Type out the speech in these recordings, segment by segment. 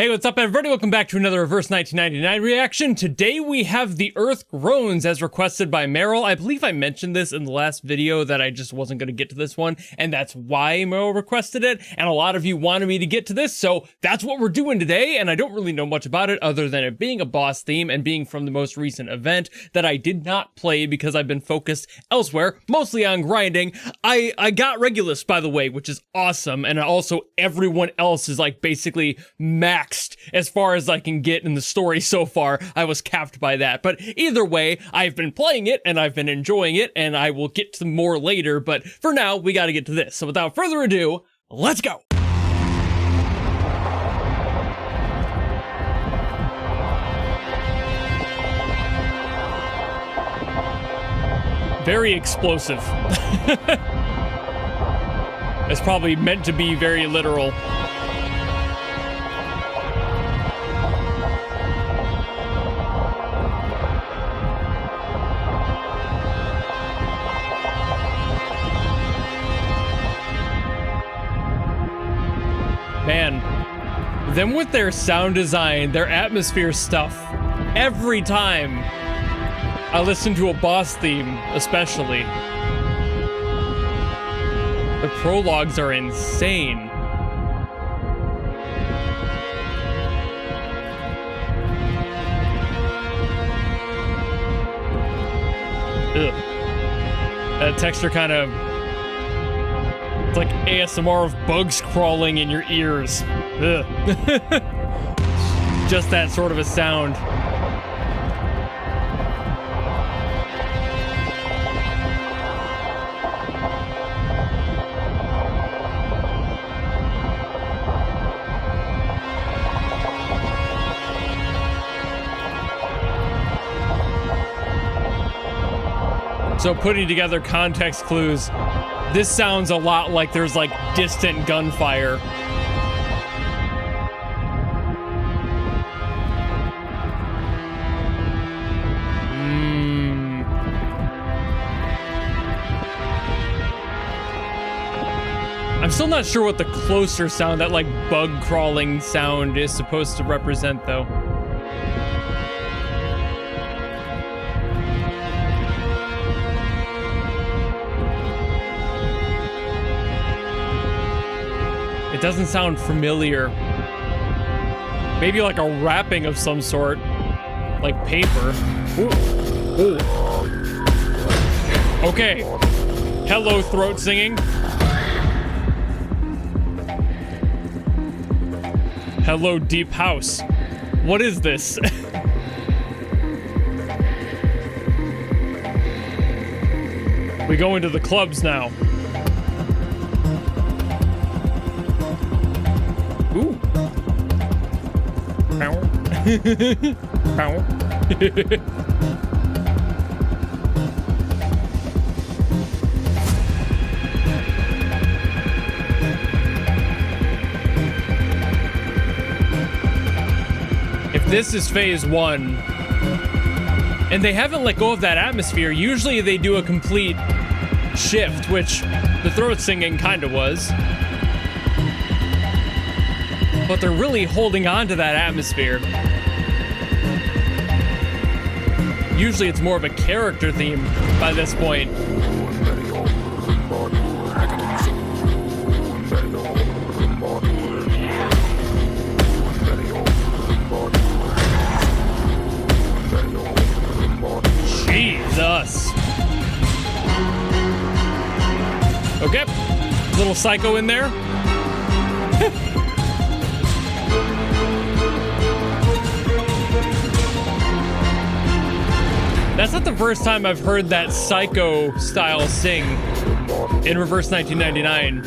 Hey, what's up, everybody? Welcome back to another Reverse 1999 reaction. Today we have The Earth Groans as requested by Meryl. I believe I mentioned this in the last video that I just wasn't going to get to this one, and that's why Meryl requested it, and a lot of you wanted me to get to this, so that's what we're doing today, and I don't really know much about it other than it being a boss theme and being from the most recent event that I did not play because I've been focused elsewhere, mostly on grinding. I got Regulus, by the way, which is awesome, and also everyone else is like basically maxed as far as I can get in the story so far. I was capped by that, but either way, I've been playing it and I've been enjoying it, and I will get to more later, but for now, we gotta get to this. So without further ado, let's go! Very explosive. It's probably meant to be very literal. Man, them with their sound design, their atmosphere stuff, every time I listen to a boss theme, especially. The prologues are insane. Ugh. That texture kind of... it's like ASMR of bugs crawling in your ears. Ugh. Just that sort of a sound. So putting together context clues, this sounds a lot like there's like distant gunfire. I'm still not sure what the closer sound, that like bug crawling sound, is supposed to represent though. It doesn't sound familiar. Maybe like a wrapping of some sort, like paper. Ooh. Ooh. Okay. Hello, throat singing. Hello, deep house. What is this? We go into the clubs now. Ooh. If this is phase one, and they haven't let go of that atmosphere, usually they do a complete shift, which the throat singing kind of was. But they're really holding on to that atmosphere. Usually it's more of a character theme by this point. Jesus. Okay, little psycho in there. That's not the first time I've heard that Psycho style sing in Reverse 1999.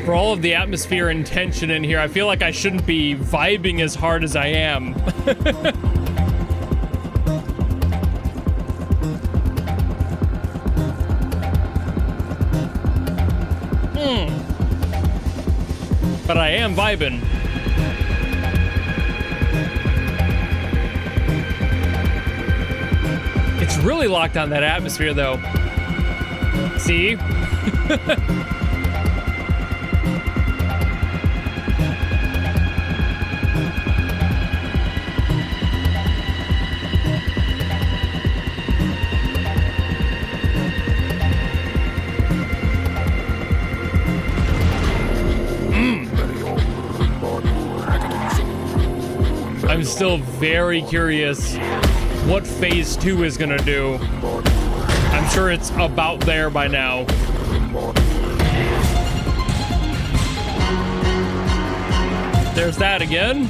For all of the atmosphere and tension in here, I feel like I shouldn't be vibing as hard as I am. but I am vibing. It's really locked on that atmosphere, though. See? I'm still very curious what phase 2 is gonna do. I'm sure it's about there by now. There's that again.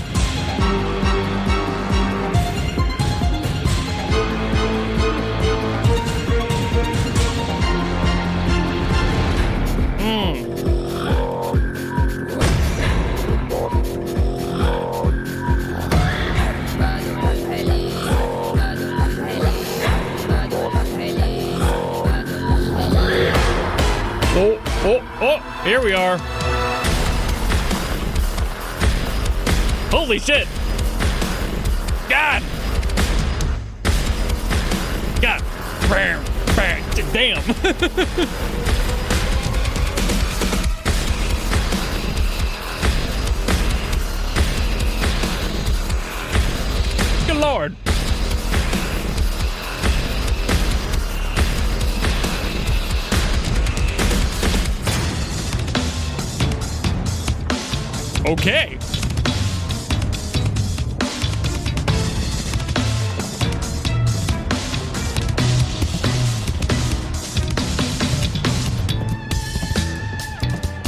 Oh, here we are. Holy shit. God. God. Damn. Good Lord. Okay.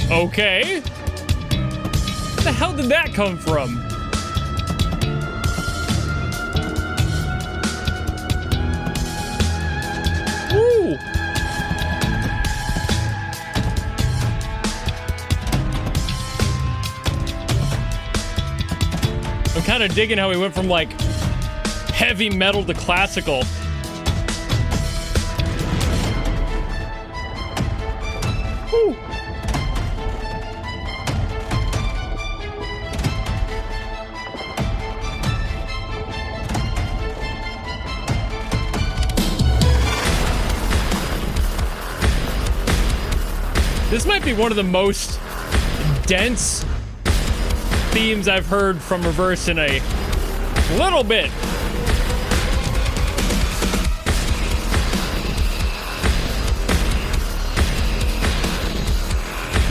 Okay. Where the hell did that come from? Woo! I'm kind of digging how we went from like heavy metal to classical. Woo. This might be one of the most dense themes I've heard from Reverse in a little bit.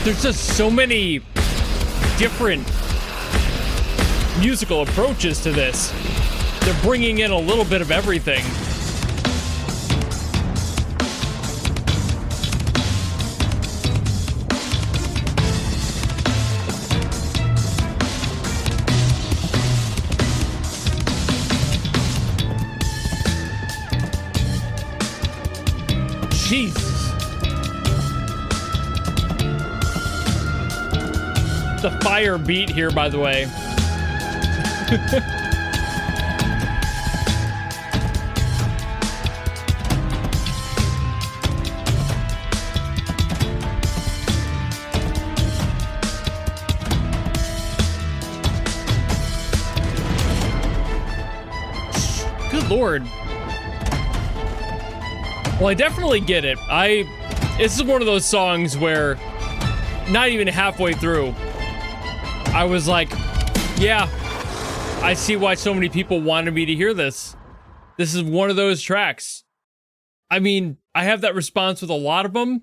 There's just so many different musical approaches to this. They're bringing in a little bit of everything. Jesus. The fire beat here, by the way. Good Lord. Well, I definitely get it. This is one of those songs where not even halfway through, I was like, yeah, I see why so many people wanted me to hear this. This is one of those tracks. I mean, I have that response with a lot of them,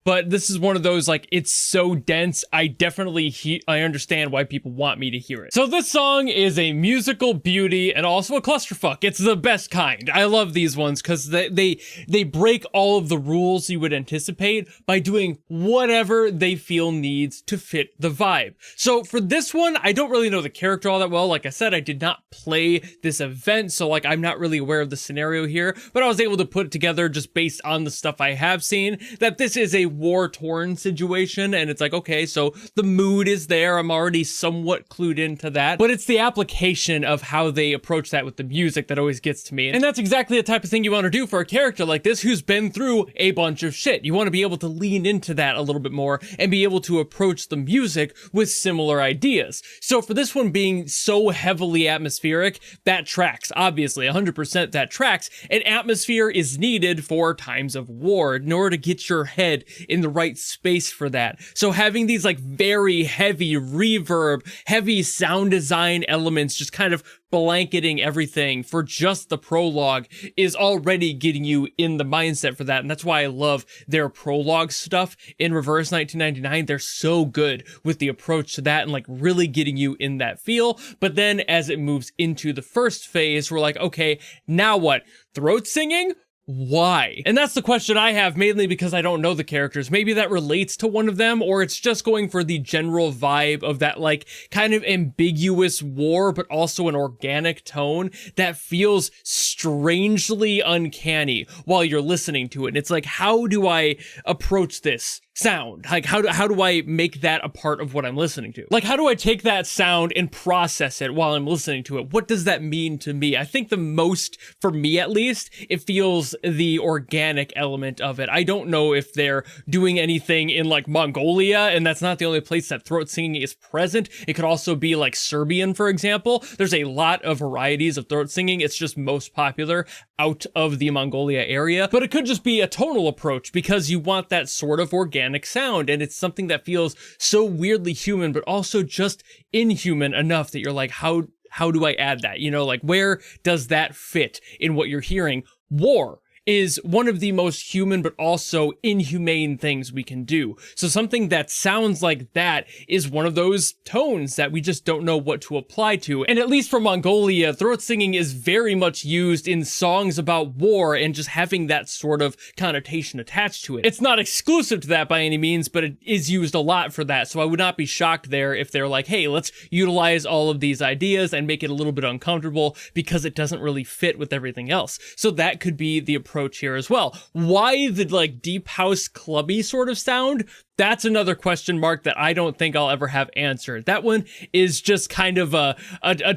but this is one of those, like, it's so dense, I definitely I understand why people want me to hear it. So this song is a musical beauty and also a clusterfuck. It's the best kind. I love these ones because they break all of the rules you would anticipate by doing whatever they feel needs to fit the vibe. So for this one, I don't really know the character all that well. Like I said, I did not play this event, so like I'm not really aware of the scenario here, but I was able to put it together just based on the stuff I have seen, that this is a war-torn situation, and it's like, okay, so the mood is there. I'm already somewhat clued into that, but it's the application of how they approach that with the music that always gets to me. And that's exactly the type of thing you want to do for a character like this who's been through a bunch of shit. You want to be able to lean into that a little bit more and be able to approach the music with similar ideas. So for this one being so heavily atmospheric, that tracks. Obviously, 100% that tracks. And atmosphere is needed for times of war in order to get your head in the right space for that. So having these like very heavy reverb, heavy sound design elements just kind of blanketing everything for just the prologue is already getting you in the mindset for that. And that's why I love their prologue stuff in Reverse 1999. They're so good with the approach to that and like really getting you in that feel. But then as it moves into the first phase, we're like, okay, now what? Throat singing? Why? And that's the question I have, mainly because I don't know the characters. Maybe that relates to one of them, or it's just going for the general vibe of that like kind of ambiguous war, but also an organic tone that feels strangely uncanny while you're listening to it. And it's like, how do I approach this sound? Like, how do I make that a part of what I'm listening to? Like, how do I take that sound and process it while I'm listening to it? What does that mean to me? I think the most, for me at least, it feels the organic element of it. I don't know if they're doing anything in like Mongolia, and that's not the only place that throat singing is present. It could also be like Serbian, for example. There's a lot of varieties of throat singing. It's just most popular out of the Mongolia area, but it could just be a tonal approach because you want that sort of organic sound, and it's something that feels so weirdly human, but also just inhuman enough that you're like, how do I add that? You know, like, where does that fit in what you're hearing? War is one of the most human but also inhumane things we can do. So something that sounds like that is one of those tones that we just don't know what to apply to. And at least for Mongolia, throat singing is very much used in songs about war and just having that sort of connotation attached to it. It's not exclusive to that by any means, but it is used a lot for that. So I would not be shocked there if they're like, hey, let's utilize all of these ideas and make it a little bit uncomfortable because it doesn't really fit with everything else. So that could be the approach here as well. Why the like deep house clubby sort of sound? That's another question mark that I don't think I'll ever have answered. That one is just kind of a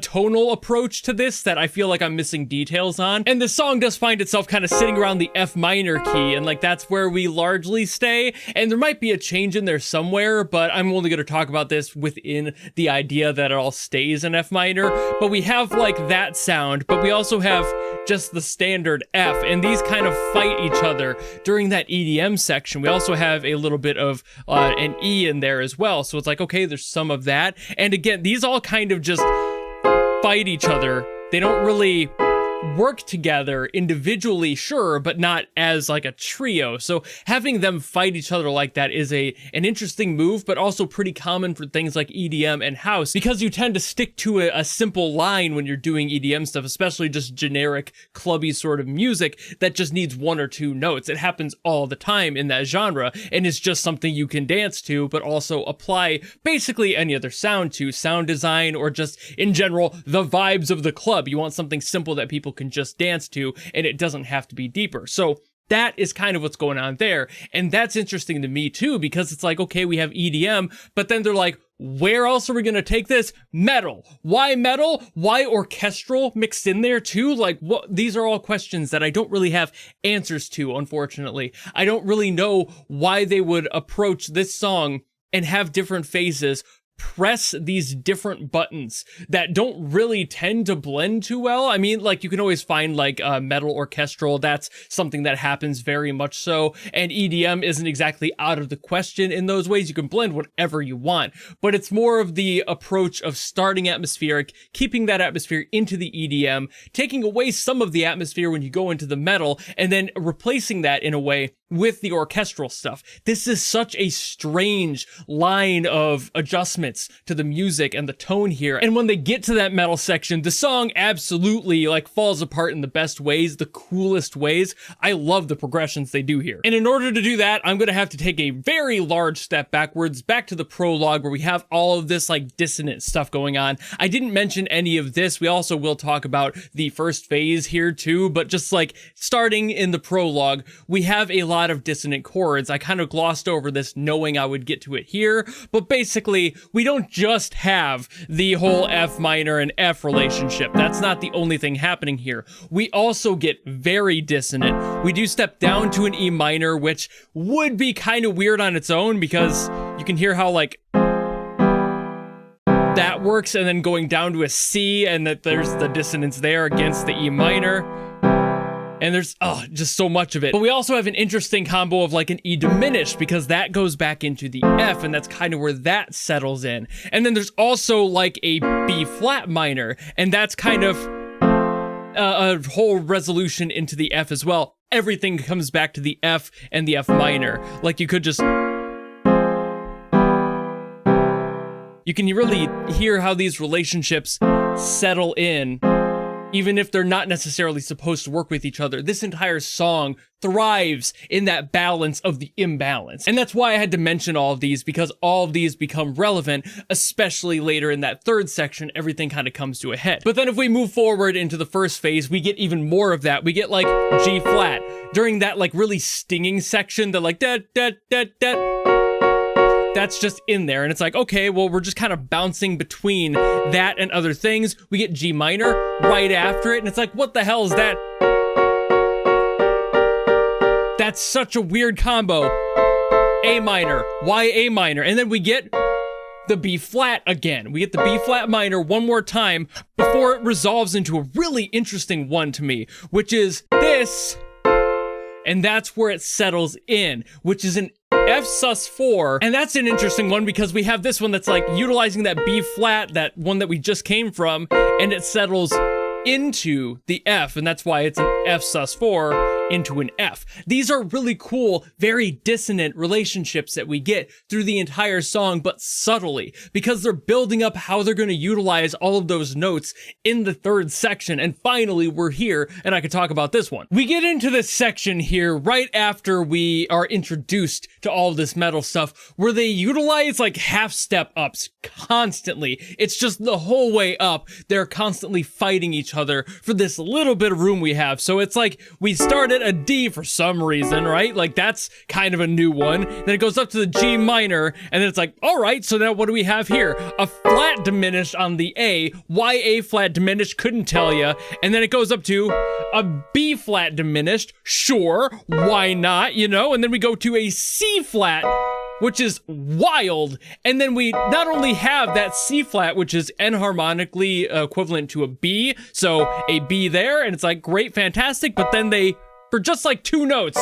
tonal approach to this that I feel like I'm missing details on. And the song does find itself kind of sitting around the F minor key, and like that's where we largely stay. And there might be a change in there somewhere, but I'm only going to talk about this within the idea that it all stays in F minor. But we have like that sound, but we also have just the standard F, and these kind of fight each other during that EDM section. We also have a little bit of an E in there as well. So it's like, okay, there's some of that. And again, these all kind of just fight each other. They don't really work together individually, sure, but not as like a trio. So having them fight each other like that is an interesting move, but also pretty common for things like EDM and house, because you tend to stick to a simple line when you're doing EDM stuff, especially just generic clubby sort of music that just needs one or two notes. It happens all the time in that genre, and it's just something you can dance to, but also apply basically any other sound to, sound design, or just in general, the vibes of the club. You want something simple that people can just dance to, and it doesn't have to be deeper. So that is kind of what's going on there. And that's interesting to me too, because it's like, okay, we have EDM, but then they're like, where else are we going to take this? Metal. Why metal? Why orchestral mixed in there too? Like, what? These are all questions that I don't really have answers to, unfortunately. I don't really know why they would approach this song and have different phases, press these different buttons that don't really tend to blend too well. I mean, like, you can always find like metal orchestral. That's something that happens very much so. And EDM isn't exactly out of the question in those ways. You can blend whatever you want, but it's more of the approach of starting atmospheric, keeping that atmosphere into the EDM, taking away some of the atmosphere when you go into the metal, and then replacing that in a way with the orchestral stuff. This is such a strange line of adjustments to the music and the tone here. And when they get to that metal section, the song absolutely like falls apart in the best ways, the coolest ways. I love the progressions they do here. And in order to do that, I'm going to have to take a very large step backwards, back to the prologue where we have all of this like dissonant stuff going on. I didn't mention any of this. We also will talk about the first phase here too, but just like starting in the prologue, we have a lot lot of dissonant chords. I kind of glossed over this knowing I would get to it here, but basically we don't just have the whole F minor and F relationship. That's not the only thing happening here. We also get very dissonant. We do step down to an E minor, which would be kind of weird on its own because you can hear how like that works, and then going down to a C, and that there's the dissonance there against the E minor. And there's just so much of it. But we also have an interesting combo of like an E diminished, because that goes back into the F, and that's kind of where that settles in. And then there's also like a B flat minor, and that's kind of a whole resolution into the F as well. Everything comes back to the F and the F minor. Like you could just... You can really hear how these relationships settle in, even if they're not necessarily supposed to work with each other. This entire song thrives in that balance of the imbalance. And that's why I had to mention all of these, because all of these become relevant, especially later in that third section. Everything kind of comes to a head. But then if we move forward into the first phase, we get even more of that. We get like G flat. During that like really stinging section, the like da da da da, that's just in there, and it's like, okay, well, we're just kind of bouncing between that and other things. We get G minor right after it, and it's like, what the hell is that? That's such a weird combo. A minor, why A minor? And then we get the B flat again. We get the B flat minor one more time before it resolves into a really interesting one to me, which is this, and that's where it settles in, which is an F sus4, and that's an interesting one because we have this one that's like utilizing that B flat, that one that we just came from, and it settles into the F, and that's why it's an F sus4 into an F. These are really cool, very dissonant relationships that we get through the entire song, but subtly, because they're building up how they're going to utilize all of those notes in the third section. And finally, we're here, and I could talk about this one. We get into this section here right after we are introduced to all of this metal stuff, where they utilize like half step ups constantly. It's just the whole way up. They're constantly fighting each other for this little bit of room we have. So it's like we start at a D for some reason, right? Like that's kind of a new one. Then it goes up to the G minor, and then it's like, all right, so now what do we have here? A flat diminished on the A. Why A flat diminished? Couldn't tell you. And then it goes up to a B flat diminished. Sure, why not? You know, and then we go to a C flat, which is wild. And then we not only have that C flat, which is enharmonically equivalent to a B, so a B there, and it's like, great, fantastic, but then they, for just like 2 notes,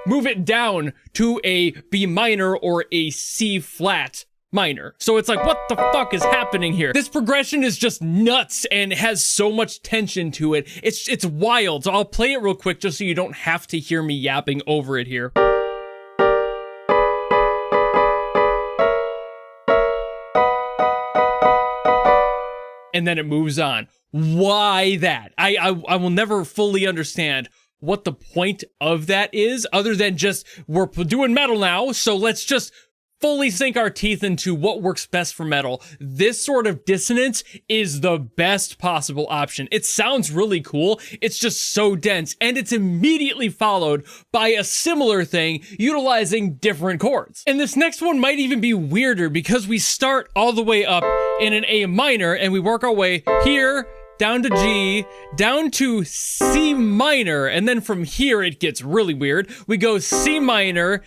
move it down to a B minor or a C flat minor. So it's like, what the fuck is happening here? This progression is just nuts and has so much tension to it. It's wild. So I'll play it real quick just so you don't have to hear me yapping over it here. And then it moves on. Why that? I will never fully understand what the point of that is, other than just, we're doing metal now, so let's just fully sink our teeth into what works best for metal. This sort of dissonance is the best possible option. It sounds really cool. It's just so dense, and it's immediately followed by a similar thing utilizing different chords. And this next one might even be weirder because we start all the way up in an A minor and we work our way here down to G, down to C minor, and then from here it gets really weird. We go C minor,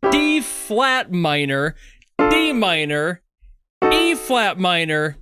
D flat minor, D minor, E flat minor,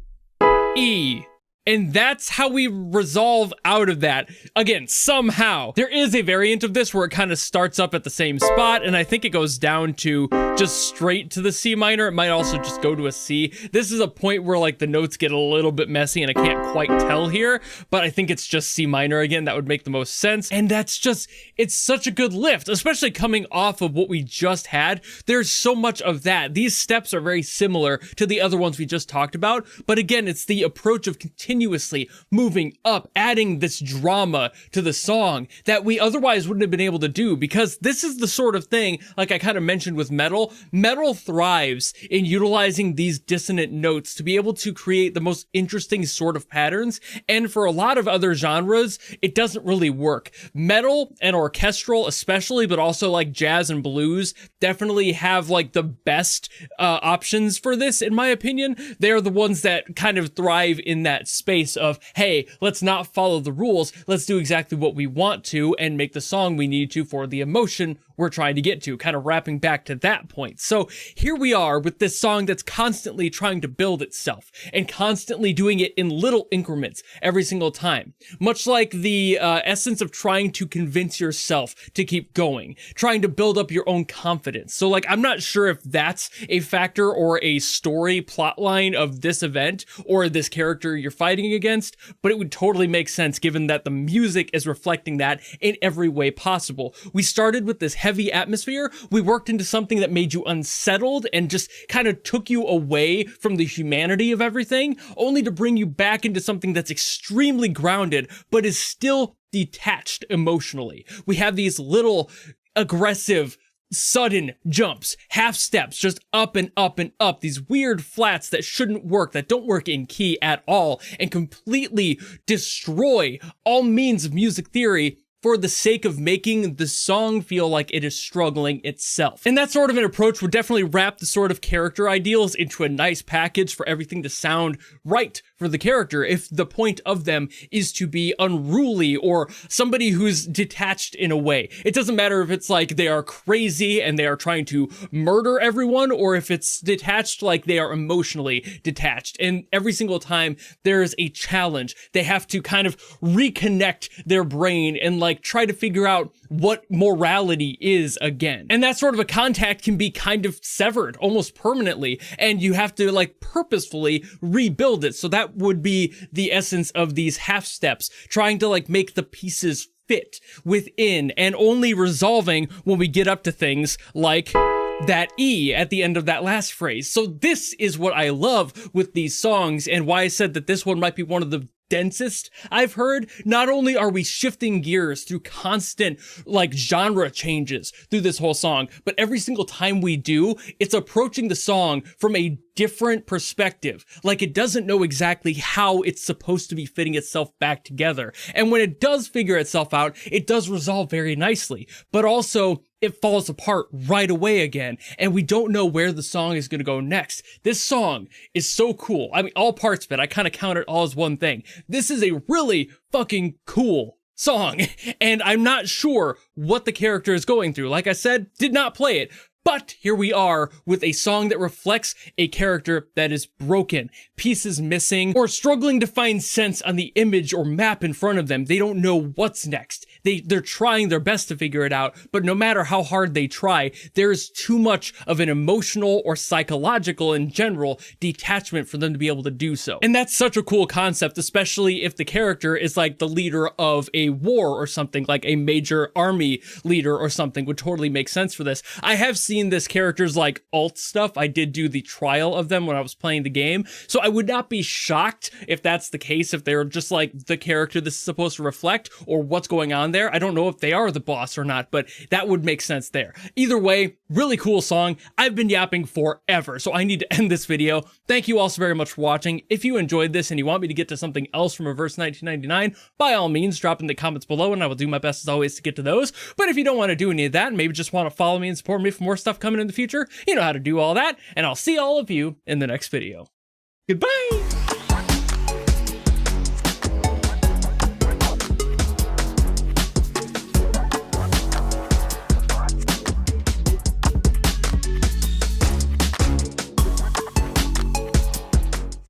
E. And that's how we resolve out of that. Again, somehow. There is a variant of this where it kind of starts up at the same spot, and I think it goes down to just straight to the C minor. It might also just go to a C. This is a point where like the notes get a little bit messy and I can't quite tell here, but I think it's just C minor again. That would make the most sense. And that's just, it's such a good lift, especially coming off of what we just had. There's so much of that. These steps are very similar to the other ones we just talked about, but again, it's the approach of continuing continuously moving up, adding this drama to the song that we otherwise wouldn't have been able to do, because this is the sort of thing, like I kind of mentioned with metal thrives in utilizing these dissonant notes to be able to create the most interesting sort of patterns, and for a lot of other genres, it doesn't really work. Metal and orchestral especially, but also like jazz and blues, definitely have like the best options for this, in my opinion. They're the ones that kind of thrive in that space of, hey, let's not follow the rules, let's do exactly what we want to and make the song we need to for the emotion we're trying to get to, kind of wrapping back to that point. So here we are with this song that's constantly trying to build itself and constantly doing it in little increments every single time. Much like the essence of trying to convince yourself to keep going, trying to build up your own confidence. So like, I'm not sure if that's a factor or a story plot line of this event or this character you're fighting against, but it would totally make sense given that the music is reflecting that in every way possible. We started with this heavy atmosphere, we worked into something that made you unsettled and just kind of took you away from the humanity of everything, only to bring you back into something that's extremely grounded, but is still detached emotionally. We have these little aggressive, sudden jumps, half steps, just up and up and up, these weird flats that shouldn't work, that don't work in key at all, and completely destroy all means of music theory for the sake of making the song feel like it is struggling itself. And that sort of an approach would definitely wrap the sort of character ideals into a nice package for everything to sound right for the character, if the point of them is to be unruly or somebody who's detached in a way. It doesn't matter if it's like they are crazy and they are trying to murder everyone, or if it's detached like they are emotionally detached. And every single time there's a challenge, they have to kind of reconnect their brain and like try to figure out what morality is again. And that sort of a contact can be kind of severed almost permanently, and you have to like purposefully rebuild it. So that would be the essence of these half steps, trying to like make the pieces fit within and only resolving when we get up to things like that E at the end of that last phrase. So this is what I love with these songs, and why I said that this one might be one of the densest I've heard. Not only are we shifting gears through constant like genre changes through this whole song, but every single time we do, it's approaching the song from a different perspective. Like it doesn't know exactly how it's supposed to be fitting itself back together. And when it does figure itself out, it does resolve very nicely, but also it falls apart right away again, and we don't know where the song is going to go next. This song is so cool. I mean, all parts of it, I kind of count it all as one thing. This is a really fucking cool song, and I'm not sure what the character is going through. Like I said, did not play it, but here we are with a song that reflects a character that is broken, pieces missing, or struggling to find sense on the image or map in front of them. They don't know what's next. They're trying their best to figure it out, but no matter how hard they try, there's too much of an emotional or psychological in general detachment for them to be able to do so. And that's such a cool concept, especially if the character is like the leader of a war or something, like a major army leader or something would totally make sense for this. I have seen this character's like alt stuff. I did do the trial of them when I was playing the game, so I would not be shocked if that's the case, if they're just like the character this is supposed to reflect or what's going on there. I don't know if they are the boss or not, but that would make sense there. Either way, really cool song. I've been yapping forever, so I need to end this video. Thank you all so very much for watching. If you enjoyed this and you want me to get to something else from Reverse 1999, by all means, drop in the comments below and I will do my best as always to get to those. But if you don't want to do any of that and maybe just want to follow me and support me for more stuff coming in the future, you know how to do all that, and I'll see all of you in the next video. Goodbye!